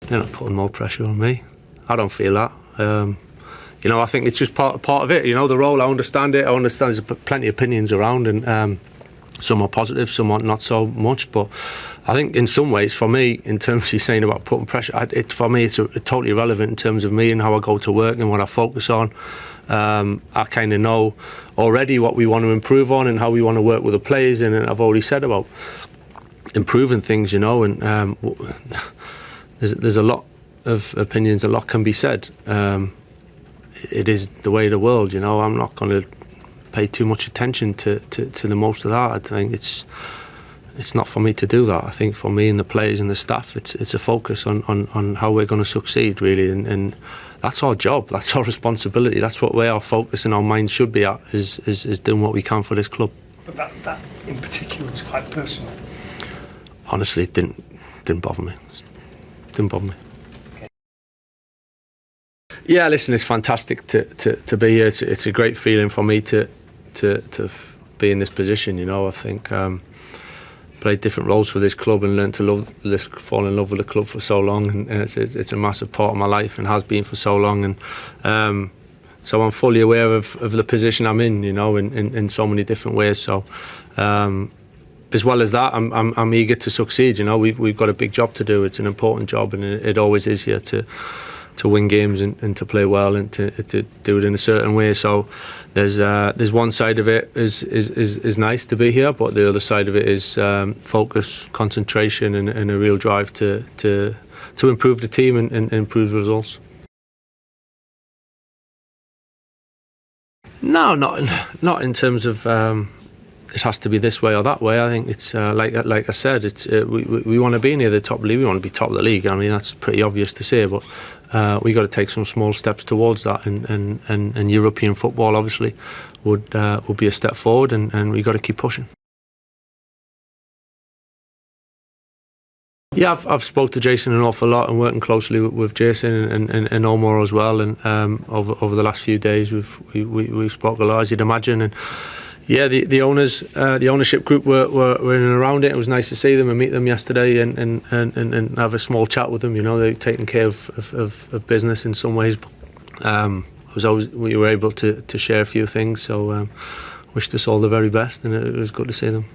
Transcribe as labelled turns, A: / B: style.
A: They're not putting more pressure on me. I don't feel that. You know, I think it's just part of it. You know, the role. I understand it. I understand there's plenty of opinions around, and some are positive, some are not so much. But I think in some ways, for me, in terms of you saying about putting pressure, for me, it's totally irrelevant in terms of me and how I go to work and what I focus on. I kind of know already what we want to improve on and how we want to work with the players, and I've already said about improving things, you know, and there's a lot of opinions, a lot can be said. It is the way of the world, you know. I'm not going to pay too much attention to the most of that. I think it's not for me to do that. I think for me and the players and the staff, it's a focus on how we're going to succeed, really, and that's our job, that's our responsibility, that's where our focus and our mind should be at, is doing what we can for this club.
B: But that in particular was quite personal.
A: Honestly, it didn't bother me. Didn't bother me.
B: Okay.
A: Yeah, listen, it's fantastic to be here. It's a great feeling for me to be in this position. You know, I think played different roles for this club and learned to fall in love with the club for so long, and it's a massive part of my life and has been for so long. And so I'm fully aware of the position I'm in. You know, in so many different ways. So. As well as that, I'm eager to succeed. You know, we've got a big job to do. It's an important job, and it always is here to win games and to play well and to do it in a certain way. So there's one side of it is nice to be here, but the other side of it is focus, concentration, and a real drive to improve the team and improve the results. No, not in terms of. It has to be this way or that way. I think it's like I said, it's we want to be near the top league. We want to be top of the league. I mean, that's pretty obvious to say, but we got to take some small steps towards that. And European football obviously would be a step forward, and we got to keep pushing. Yeah, I've spoke to Jason an awful lot and working closely with Jason and Omar as well. And over the last few days, we spoke a lot, as you'd imagine. And yeah, the owners, the ownership group were in and around it. It was nice to see them and meet them yesterday and have a small chat with them. You know, they're taking care of business in some ways. We were able to share a few things. So wished us all the very best, and it was good to see them.